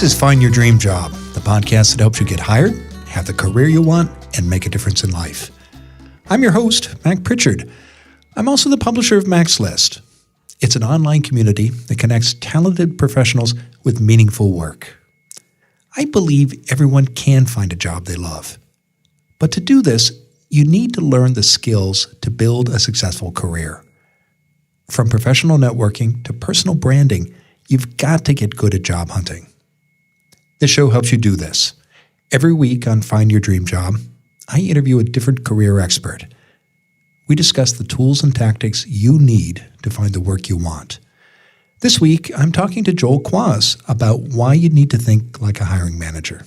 This is Find Your Dream Job, the podcast that helps you get hired, have the career you want, and make a difference in life. I'm your host, Mac Pritchard. I'm also the publisher of Mac's List. It's an online community that connects talented professionals with meaningful work. I believe everyone can find a job they love. But to do this, you need to learn the skills to build a successful career. From professional networking to personal branding, you've got to get good at job hunting. This show helps you do this. Every week on Find Your Dream Job, I interview a different career expert. We discuss the tools and tactics you need to find the work you want. This week, I'm talking to Joel Quass about why you need to think like a hiring manager.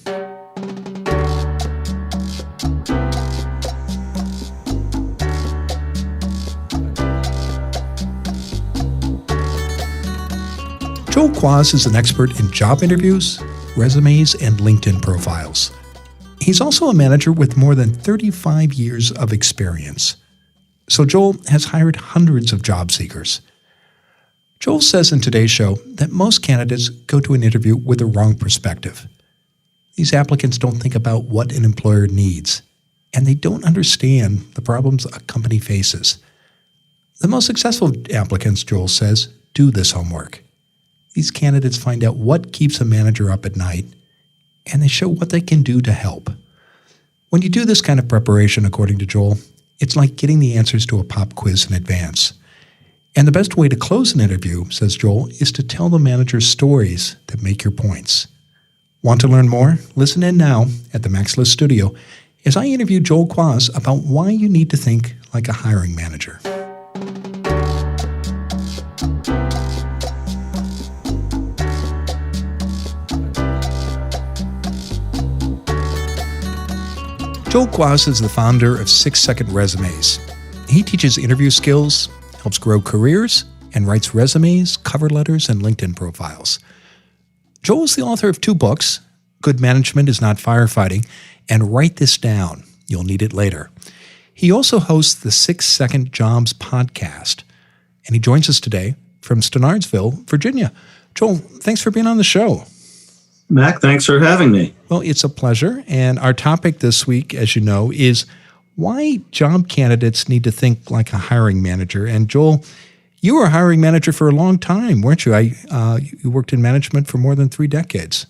Joel Quass is an expert in job interviews, resumes, and LinkedIn profiles. He's also a manager with more than 35 years of experience. So Joel has hired hundreds of job seekers. Joel says in today's show that most candidates go to an interview with the wrong perspective. These applicants don't think about what an employer needs, and they don't understand the problems a company faces. The most successful applicants, Joel says, do this homework. These candidates find out what keeps a manager up at night, and they show what they can do to help. When you do this kind of preparation, according to Joel, it's like getting the answers to a pop quiz in advance. And the best way to close an interview, says Joel, is to tell the manager stories that make your points. Want to learn more? Listen in now at the Mac's List studio as I interview Joel Quass about why you need to think like a hiring manager. Joel Quass is the founder of 6-Second Resumes. He teaches interview skills, helps grow careers, and writes resumes, cover letters, and LinkedIn profiles. Joel is the author of 2 books, Good Management is Not Firefighting, and Write This Down, You'll Need It Later. He also hosts the 6-Second Jobs podcast, and he joins us today from Stannardsville, Virginia. Joel, thanks for being on the show. Mac, thanks for having me. Well, it's a pleasure. And our topic this week, as you know, is why job candidates need to think like a hiring manager. And Joel, you were a hiring manager for a long time, weren't you? You worked in management for more than 3 decades.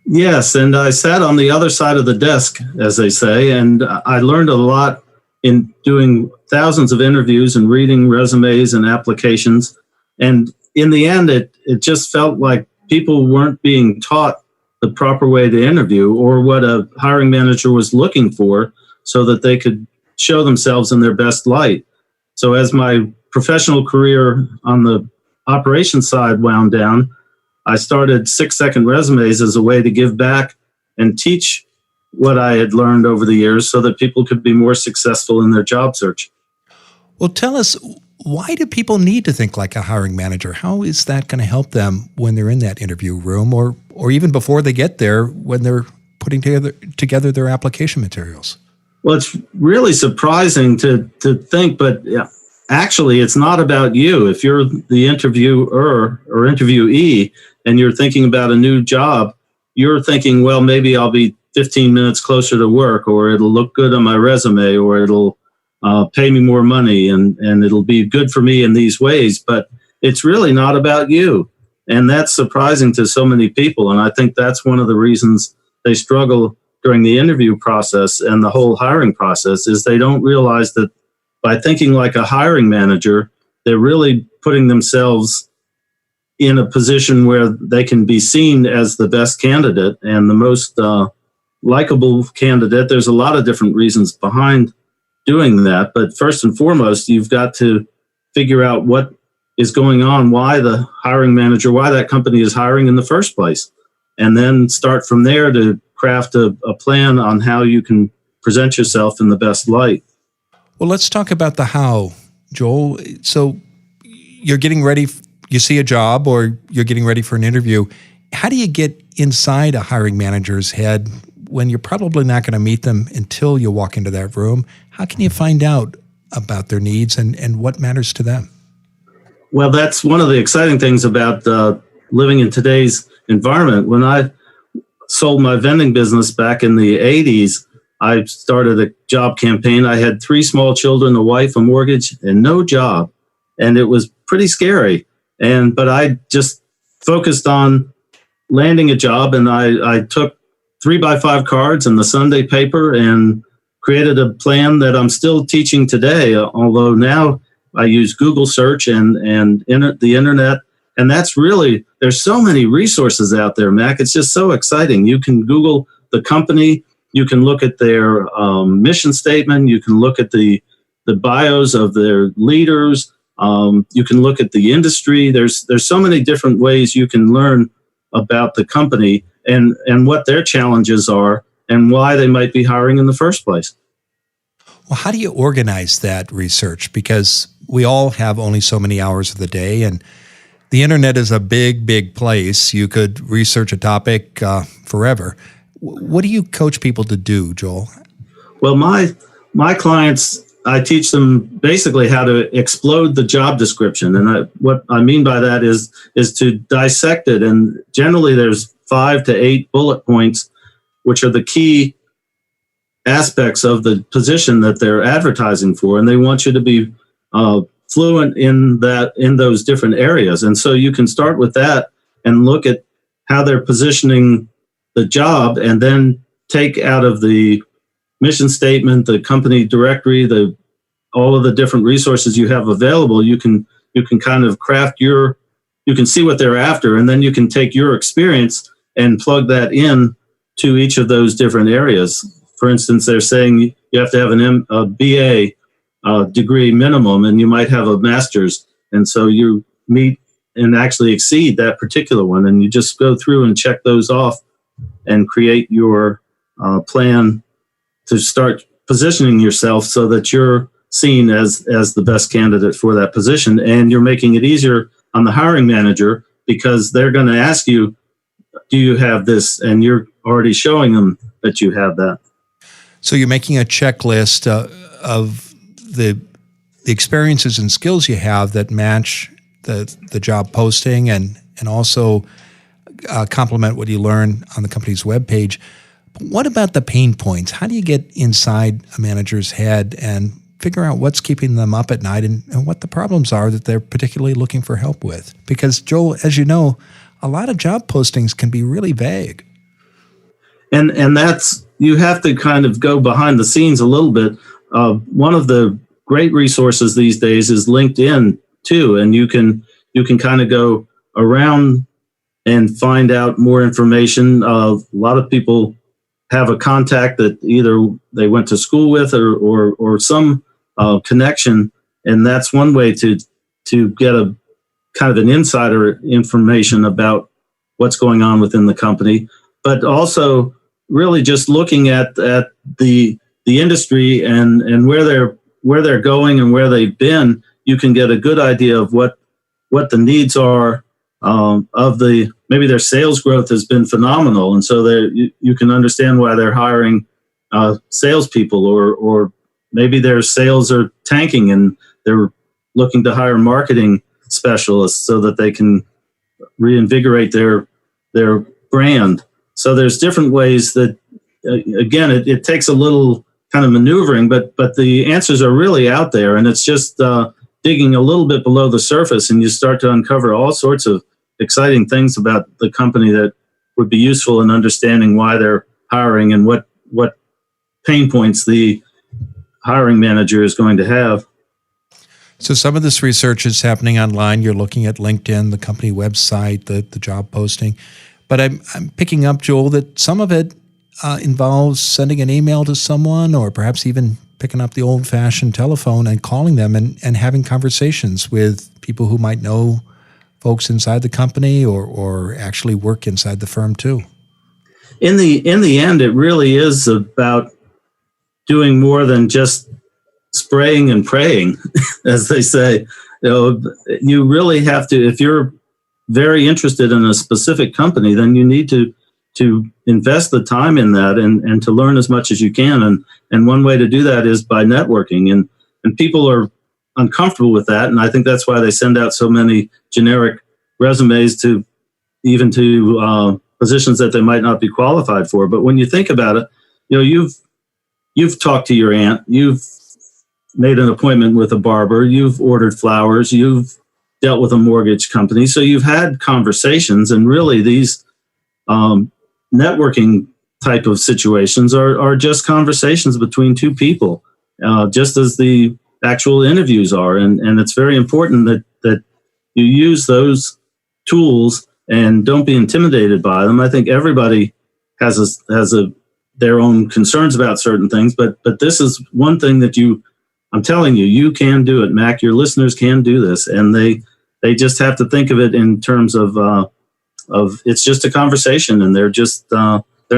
Yes, and I sat on the other side of the desk, as they say, and I learned a lot in doing thousands of interviews and reading resumes and applications. And in the end, it just felt like people weren't being taught the proper way to interview or what a hiring manager was looking for so that they could show themselves in their best light. So as my professional career on the operations side wound down, I started 6-Second Resumes as a way to give back and teach what I had learned over the years so that people could be more successful in their job search. Well, tell us, why do people need to think like a hiring manager? How is that going to help them when they're in that interview room or even before they get there when they're putting together their application materials? Well, it's really surprising to think, but actually it's not about you. If you're the interviewer or interviewee and you're thinking about a new job, you're thinking, well, maybe I'll be 15 minutes closer to work, or it'll look good on my resume, or it'll pay me more money and it'll be good for me in these ways, but it's really not about you. And that's surprising to so many people. And I think that's one of the reasons they struggle during the interview process and the whole hiring process is they don't realize that by thinking like a hiring manager, they're really putting themselves in a position where they can be seen as the best candidate and the most likable candidate. There's a lot of different reasons behind doing that. But first and foremost, you've got to figure out what is going on, why the hiring manager, why that company is hiring in the first place, and then start from there to craft a plan on how you can present yourself in the best light. Well, let's talk about the how, Joel. So you're getting ready, you see a job or you're getting ready for an interview. How do you get inside a hiring manager's head when you're probably not going to meet them until you walk into that room? How can you find out about their needs and what matters to them? Well, that's one of the exciting things about living in today's environment. When I sold my vending business back in the 80s, I started a job campaign. I had 3 small children, a wife, a mortgage, and no job. And it was pretty scary. But I just focused on landing a job, and I took 3x5 cards and the Sunday paper and created a plan that I'm still teaching today, although now I use Google search and the internet. And that's really, there's so many resources out there, Mac. It's just so exciting. You can Google the company. You can look at their mission statement. You can look at the bios of their leaders. You can look at the industry. There's so many different ways you can learn about the company and what their challenges are and why they might be hiring in the first place. Well, how do you organize that research? Because we all have only so many hours of the day, and the internet is a big, big place. You could research a topic forever. What do you coach people to do, Joel? Well, my clients, I teach them basically how to explode the job description. And what I mean by that is to dissect it. And generally there's 5 to 8 bullet points, which are the key aspects of the position that they're advertising for. And they want you to be fluent in those different areas. And so you can start with that and look at how they're positioning the job, and then take out of the mission statement, the company directory, all of the different resources you have available. You can kind of craft you can see what they're after, and then you can take your experience and plug that in to each of those different areas. For instance, they're saying you have to have a BA degree minimum, and you might have a master's. And so you meet and actually exceed that particular one. And you just go through and check those off and create your plan to start positioning yourself so that you're seen as the best candidate for that position. And you're making it easier on the hiring manager, because they're going to ask you, do you have this? And you're already showing them that you have that. So you're making a checklist of the experiences and skills you have that match the job posting and also complement what you learn on the company's webpage. But what about the pain points? How do you get inside a manager's head and figure out what's keeping them up at night and what the problems are that they're particularly looking for help with? Because, Joel, as you know, a lot of job postings can be really vague. And that's, you have to kind of go behind the scenes a little bit. One of the great resources these days is LinkedIn too, and you can kind of go around and find out more information. A lot of people have a contact that either they went to school with or some connection, and that's one way to get a kind of an insider information about what's going on within the company. But also really just looking at the industry and where they're going and where they've been, you can get a good idea of what the needs are maybe their sales growth has been phenomenal, and so you can understand why they're hiring salespeople, or maybe their sales are tanking and they're looking to hire marketing specialists so that they can reinvigorate their brand. So there's different ways that, again, it takes a little kind of maneuvering, but the answers are really out there, and it's just digging a little bit below the surface, and you start to uncover all sorts of exciting things about the company that would be useful in understanding why they're hiring and what pain points the hiring manager is going to have. So some of this research is happening online. You're looking at LinkedIn, the company website, the job posting. But I'm picking up, Joel, that some of it involves sending an email to someone, or perhaps even picking up the old-fashioned telephone and calling them and having conversations with people who might know folks inside the company or actually work inside the firm too. In the end, it really is about doing more than just spraying and praying, as they say. You really have to, if you're very interested in a specific company, then you need to invest the time in that and to learn as much as you can. And one way to do that is by networking. And people are uncomfortable with that. And I think that's why they send out so many generic resumes to positions that they might not be qualified for. But when you think about it, you've talked to your aunt, you've made an appointment with a barber, you've ordered flowers, you've dealt with a mortgage company. So you've had conversations, and really these networking type of situations are just conversations between two people, just as the actual interviews are. And it's very important that you use those tools and don't be intimidated by them. I think everybody has their own concerns about certain things, but this is one thing that I'm telling you, you can do it, Mac. Your listeners can do this, and they just have to think of it in terms of it's just a conversation, and they're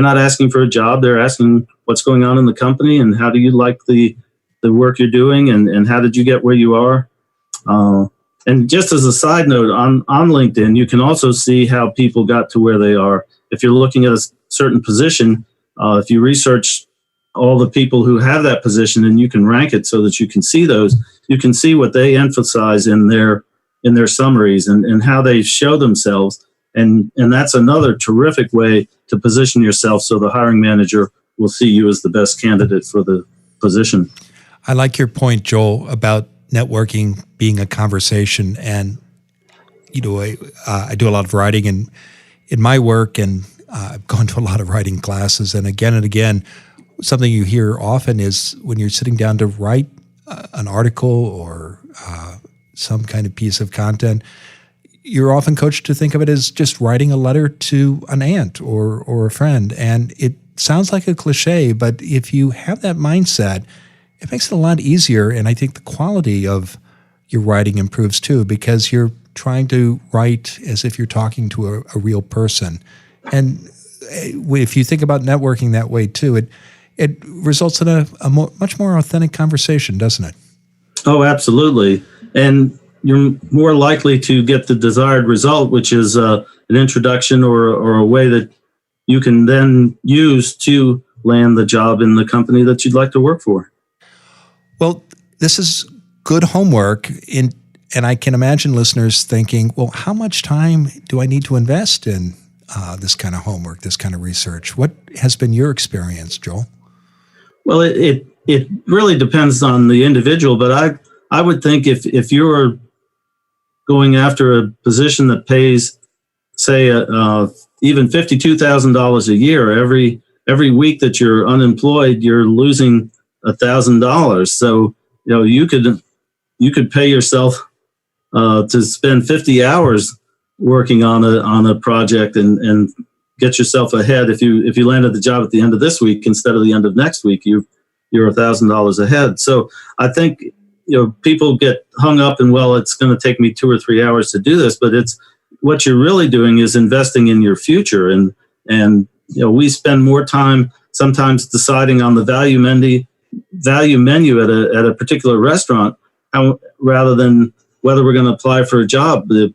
not asking for a job. They're asking what's going on in the company and how do you like the work you're doing, and how did you get where you are. And just as a side note, on LinkedIn, you can also see how people got to where they are. If you're looking at a certain position, if you research all the people who have that position and you can rank it so that you can see those, you can see what they emphasize in their summaries and how they show themselves. And that's another terrific way to position yourself so the hiring manager will see you as the best candidate for the position. I like your point, Joel, about networking being a conversation. And, I do a lot of writing in my work, and I've gone to a lot of writing classes. And again, something you hear often is when you're sitting down to write an article or some kind of piece of content, you're often coached to think of it as just writing a letter to an aunt or a friend. And it sounds like a cliche, but if you have that mindset, it makes it a lot easier. And I think the quality of your writing improves too, because you're trying to write as if you're talking to a real person. And if you think about networking that way too, it results in a much more authentic conversation, doesn't it? Oh, absolutely. And you're more likely to get the desired result, which is an introduction or a way that you can then use to land the job in the company that you'd like to work for. Well, this is good homework, and I can imagine listeners thinking, well, how much time do I need to invest in this kind of homework, this kind of research? What has been your experience, Joel? Well, it really depends on the individual, but I would think if you're going after a position that pays, say, even $52,000 a year, every week that you're unemployed, you're losing $1,000. So you could pay yourself to spend 50 hours working on a project and get yourself ahead. If you landed the job at the end of this week instead of the end of next week, you're $1,000 ahead. So I think people get hung up in, well, it's going to take me 2 or 3 hours to do this, but it's what you're really doing is investing in your future. And we spend more time sometimes deciding on the value menu at a particular restaurant rather than whether we're going to apply for a job. The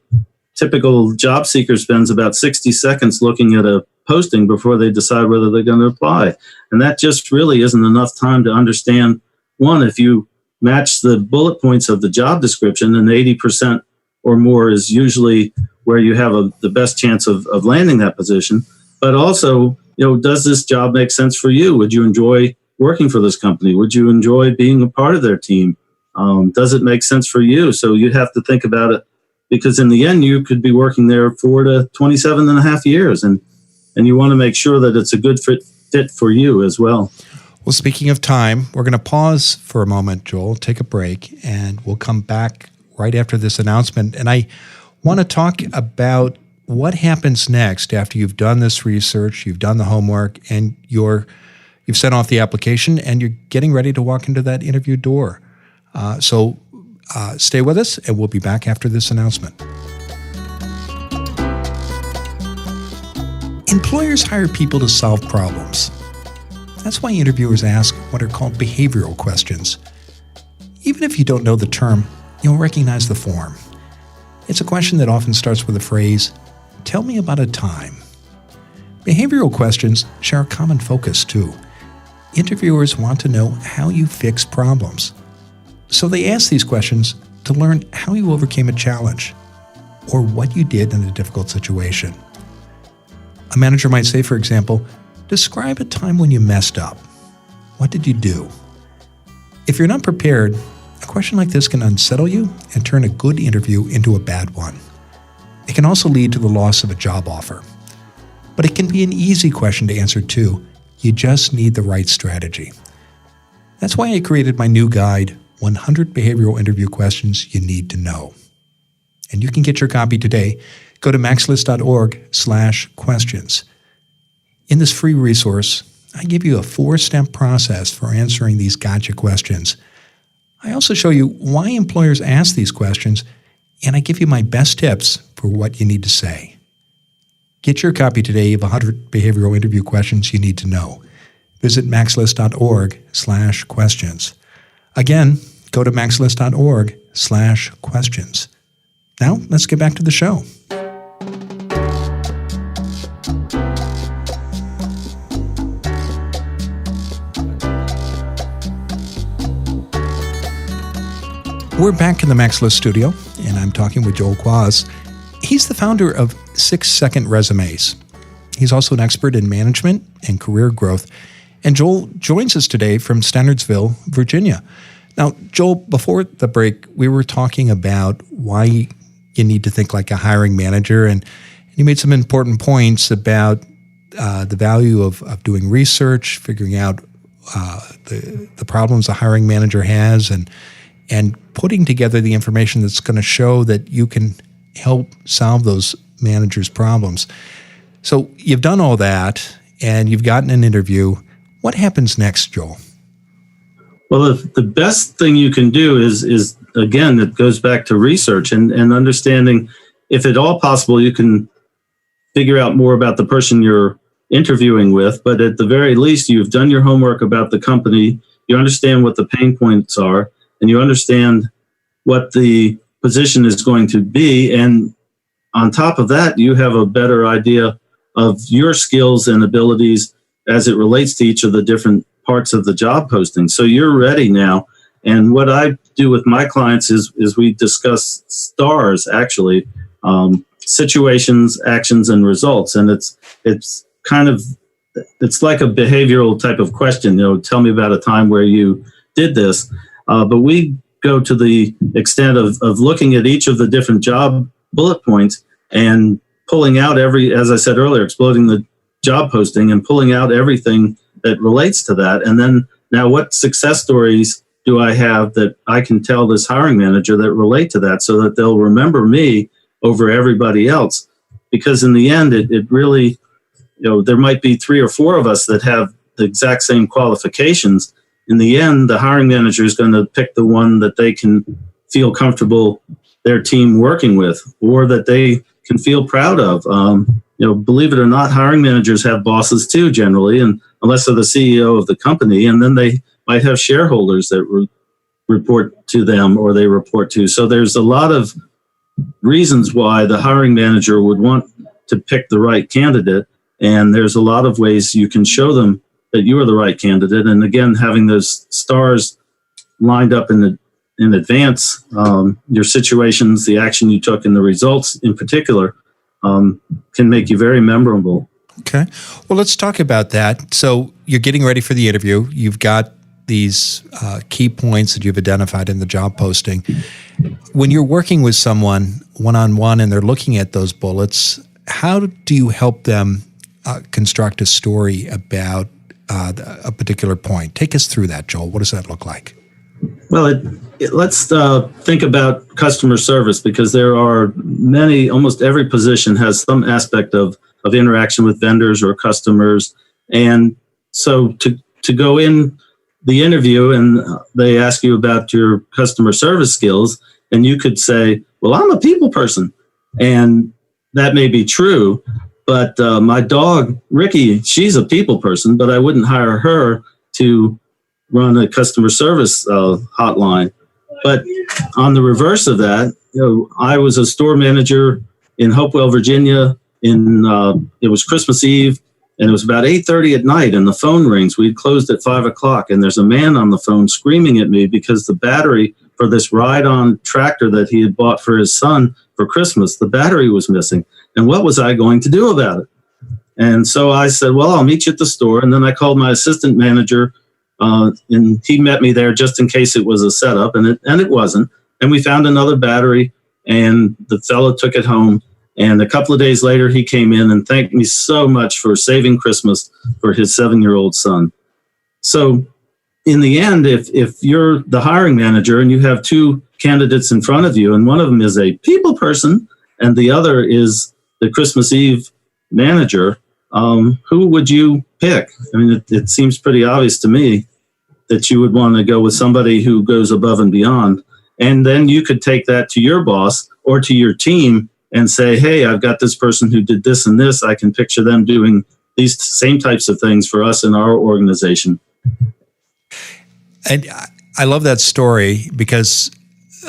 typical job seeker spends about 60 seconds looking at a posting before they decide whether they're going to apply. And that just really isn't enough time to understand, one, if you match the bullet points of the job description, and 80% or more is usually where you have the best chance of landing that position. But also, does this job make sense for you? Would you enjoy working for this company? Would you enjoy being a part of their team? Does it make sense for you? So you'd have to think about it, because in the end, you could be working there for 27 and a half years. And you want to make sure that it's a good fit for you as well. Well, speaking of time, we're going to pause for a moment, Joel, take a break, and we'll come back right after this announcement. And I want to talk about what happens next after you've done this research, you've done the homework, and you've sent off the application, and you're getting ready to walk into that interview door. So stay with us, and we'll be back after this announcement. Employers hire people to solve problems. That's why interviewers ask what are called behavioral questions. Even if you don't know the term, you'll recognize the form. It's a question that often starts with the phrase, "Tell me about a time." Behavioral questions share a common focus too. Interviewers want to know how you fix problems. So they ask these questions to learn how you overcame a challenge or what you did in a difficult situation. A manager might say, for example, describe a time when you messed up. What did you do? If you're not prepared, a question like this can unsettle you and turn a good interview into a bad one. It can also lead to the loss of a job offer. But it can be an easy question to answer too. You just need the right strategy. That's why I created my new guide, 100 Behavioral Interview Questions You Need to Know. And you can get your copy today. Go to maxlist.org/questions. In this free resource, I give you a 4-step process for answering these gotcha questions. I also show you why employers ask these questions, and I give you my best tips for what you need to say. Get your copy today of 100 Behavioral Interview Questions You Need to Know. Visit maxlist.org/questions. Again, go to maxlist.org/questions. Now, let's get back to the show. We're back in the Max List studio, and I'm talking with Joel Quass. He's the founder of 6-Second Resumes. He's also an expert in management and career growth. And Joel joins us today from Standardsville, Virginia. Now, Joel, before the break, we were talking about why you need to think like a hiring manager, and you made some important points about the value of doing research, figuring out the problems a hiring manager has, and putting together the information that's going to show that you can help solve those managers' problems. So you've done all that, and you've gotten an interview. What happens next, Joel? Well, the best thing you can do is again, it goes back to research and understanding, if at all possible, you can figure out more about the person you're interviewing with. But at the very least, you've done your homework about the company. You understand what the pain points are, and you understand what the position is going to be. And on top of that, you have a better idea of your skills and abilities as it relates to each of the different parts of the job posting. So you're ready now. And what I do with my clients is we discuss STARS, actually, situations, actions, and results. And it's like a behavioral type of question. Tell me about a time where you did this. But we go to the extent of looking at each of the different job bullet points and pulling out as I said earlier, exploding the job posting and pulling out everything that relates to that. And then now, what success stories do I have that I can tell this hiring manager that relate to that, so that they'll remember me over everybody else? Because in the end, it really, there might be 3 or 4 of us that have the exact same qualifications. In the end, the hiring manager is going to pick the one that they can feel comfortable their team working with, or that they can feel proud of. Believe it or not, hiring managers have bosses too, generally, and unless they're the CEO of the company, and then they might have shareholders that report to them or they report to. So there's a lot of reasons why the hiring manager would want to pick the right candidate, and there's a lot of ways you can show them that you are the right candidate. And again, having those stars lined up in advance, your situations, the action you took, and the results in particular, can make you very memorable. Okay. Well, let's talk about that. So you're getting ready for the interview. You've got these key points that you've identified in the job posting. When you're working with someone one-on-one and they're looking at those bullets, how do you help them construct a story about a particular point? Take us through that, Joel. What does that look like? Well, let's think about customer service, because there are many, almost every position has some aspect of interaction with vendors or customers. And so to go in the interview and they ask you about your customer service skills, and you could say, well, I'm a people person. And that may be true, but my dog, Ricky, she's a people person, but I wouldn't hire her to run a customer service hotline. But on the reverse of that, I was a store manager in Hopewell, Virginia. It was Christmas Eve, and it was about 8:30 at night, and the phone rings. We'd closed at 5 o'clock, and there's a man on the phone screaming at me because the battery for this ride-on tractor that he had bought for his son for Christmas, the battery was missing. And what was I going to do about it? And so I said, well, I'll meet you at the store. And then I called my assistant manager, and he met me there just in case it was a setup, and it wasn't. And we found another battery, and the fellow took it home. And a couple of days later, he came in and thanked me so much for saving Christmas for his 7-year-old son. So in the end, if you're the hiring manager and you have two candidates in front of you, and one of them is a people person and the other is the Christmas Eve manager, who would you pick? I mean, it seems pretty obvious to me that you would want to go with somebody who goes above and beyond. And then you could take that to your boss or to your team and say, hey, I've got this person who did this and this. I can picture them doing these same types of things for us in our organization. And I love that story because,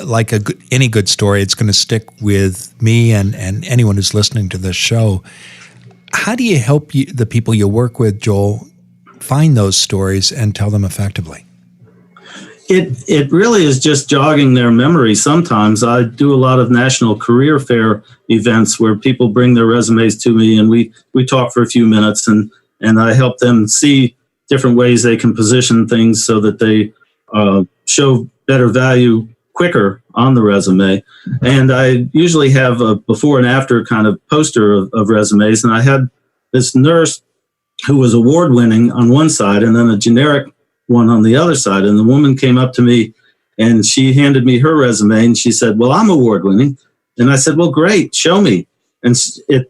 like any good story, it's going to stick with me and anyone who's listening to this show. How do you help the people you work with, Joel, find those stories and tell them effectively? It really is just jogging their memory. Sometimes I do a lot of national career fair events where people bring their resumes to me, and we talk for a few minutes, and I help them see different ways they can position things so that they show better value quicker on the resume. And I usually have a before and after kind of poster of resumes. And I had this nurse who was award-winning on one side and then a generic one on the other side. And the woman came up to me and she handed me her resume and she said, well, I'm award-winning. And I said, well, great, show me. And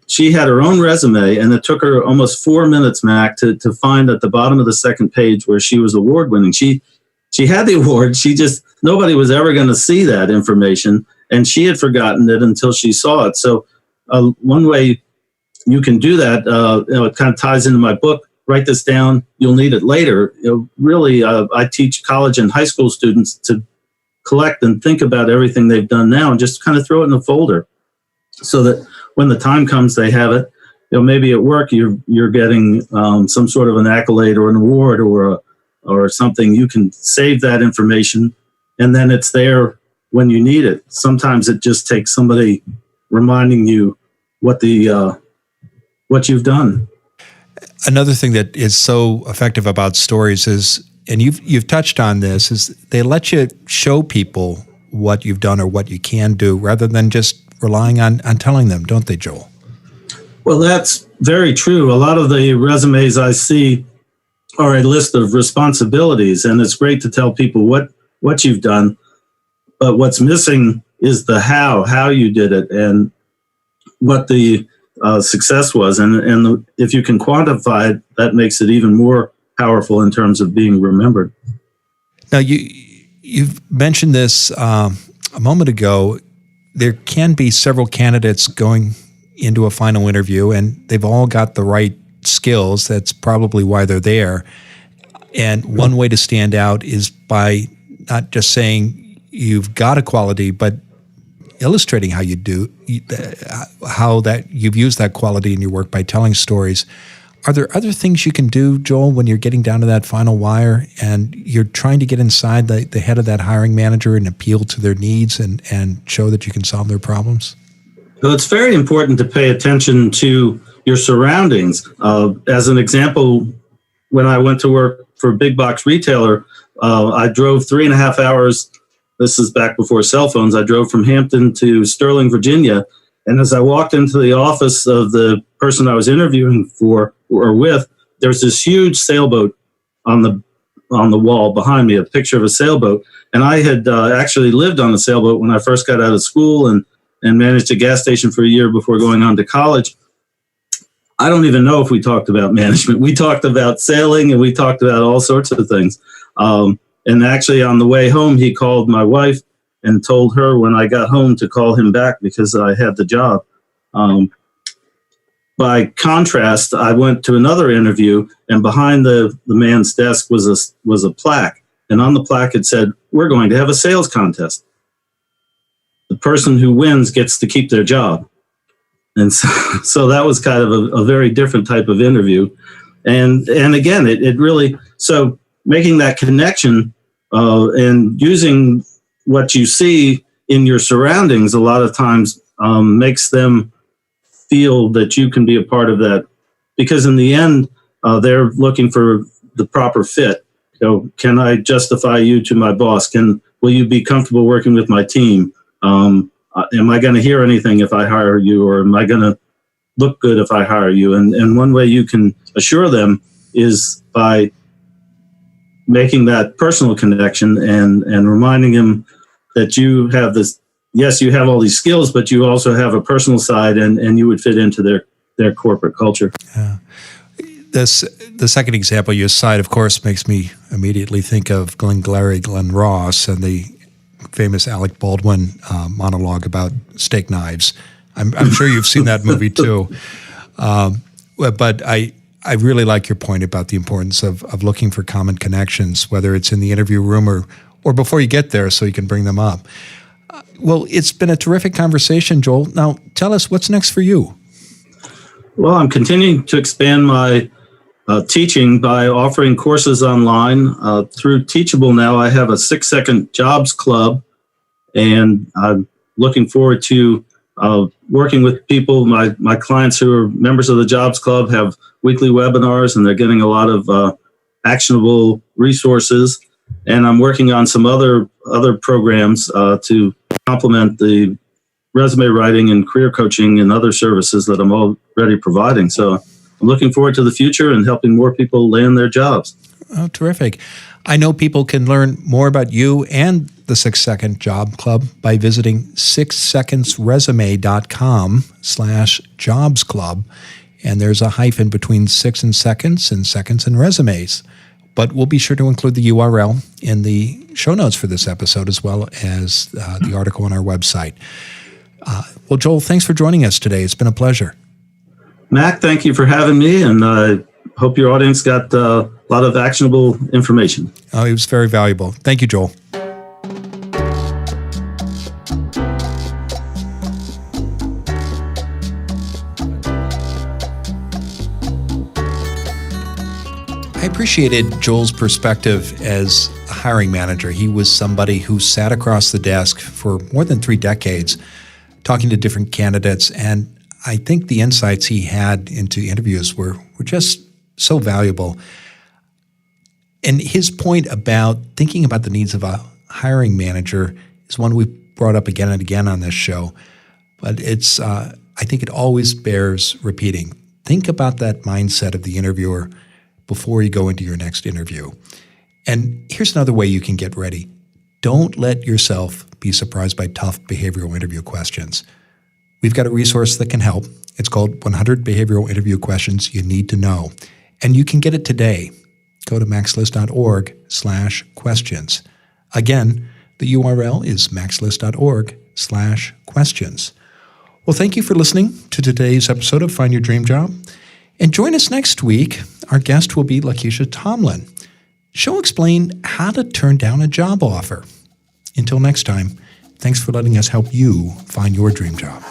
she had her own resume, and it took her almost 4 minutes, Mac, to find at the bottom of the second page where she was award-winning. She had the award. Nobody was ever going to see that information, and she had forgotten it until she saw it. So one way you can do that, it kind of ties into my book. Write this down. You'll need it later. Really, I teach college and high school students to collect and think about everything they've done now and just kind of throw it in a folder so that when the time comes, they have it. Maybe at work you're getting some sort of an accolade or an award or something. You can save that information, and then it's there when you need it. Sometimes it just takes somebody reminding you what you've done. Another thing that is so effective about stories is, and you've touched on this, is they let you show people what you've done or what you can do rather than just relying on telling them, don't they, Joel? Well, that's very true. A lot of the resumes I see are a list of responsibilities, and it's great to tell people what you've done, but what's missing is the how you did it and what the success was. And if you can quantify it, that makes it even more powerful in terms of being remembered. Now, you've mentioned this a moment ago. There can be several candidates going into a final interview, and they've all got the right skills. That's probably why they're there. And one way to stand out is by not just saying you've got a quality, but illustrating how you do, how that you've used that quality in your work by telling stories. Are there other things you can do, Joel, when you're getting down to that final wire and you're trying to get inside the head of that hiring manager and appeal to their needs and show that you can solve their problems? Well, it's very important to pay attention to your surroundings. As an example, when I went to work for a big box retailer, I drove 3.5 hours. This is back before cell phones. I drove from Hampton to Sterling, Virginia. And as I walked into the office of the person I was interviewing for or with, there's this huge sailboat on the wall behind me, a picture of a sailboat. And I had actually lived on a sailboat when I first got out of school and managed a gas station for a year before going on to college. I don't even know if we talked about management. We talked about sailing and we talked about all sorts of things. And actually on the way home, he called my wife and told her when I got home to call him back because I had the job. By contrast, I went to another interview, and behind the man's desk was a plaque. And on the plaque it said, "We're going to have a sales contest. The person who wins gets to keep their job." And so that was kind of a very different type of interview. And again, it really, so making that connection and using what you see in your surroundings a lot of times makes them feel that you can be a part of that because in the end, they're looking for the proper fit. Can I justify you to my boss? Will you be comfortable working with my team? Am I going to hear anything if I hire you, or am I going to look good if I hire you? And one way you can assure them is by making that personal connection and reminding them that you have this, yes, you have all these skills, but you also have a personal side, and you would fit into their corporate culture. Yeah. The second example you cite, of course, makes me immediately think of Glengarry Glen Ross and the famous Alec Baldwin monologue about steak knives. I'm sure you've seen that movie too. But I really like your point about the importance of looking for common connections, whether it's in the interview room or before you get there, so you can bring them up. Well, it's been a terrific conversation, Joel. Now, tell us what's next for you. Well, I'm continuing to expand my teaching by offering courses online. Through Teachable now, I have a 6-second jobs club, and I'm looking forward to working with people. My clients who are members of the Jobs Club have weekly webinars, and they're getting a lot of actionable resources. And I'm working on some other programs to complement the resume writing and career coaching and other services that I'm already providing. So I'm looking forward to the future and helping more people land their jobs. Oh, terrific. I know people can learn more about you and the 6-Second Job Club by visiting 6secondsresume.com/jobs club. And there's a hyphen between 6 and seconds and resumes. But we'll be sure to include the URL in the show notes for this episode, as well as the article on our website. Well, Joel, thanks for joining us today. It's been a pleasure. Mac, thank you for having me, and I hope your audience got a lot of actionable information. Oh, it was very valuable. Thank you, Joel. I appreciated Joel's perspective as a hiring manager. He was somebody who sat across the desk for more than 3 decades talking to different candidates, and I think the insights he had into interviews were just so valuable. And his point about thinking about the needs of a hiring manager is one we've brought up again and again on this show, but it's I think it always bears repeating. Think about that mindset of the interviewer before you go into your next interview. And here's another way you can get ready. Don't let yourself be surprised by tough behavioral interview questions. We've got a resource that can help. It's called 100 Behavioral Interview Questions You Need to Know. And you can get it today. Go to maxlist.org/questions. Again, the URL is maxlist.org/questions. Well, thank you for listening to today's episode of Find Your Dream Job. And join us next week. Our guest will be Lakeisha Tomlin. She'll explain how to turn down a job offer. Until next time, thanks for letting us help you find your dream job.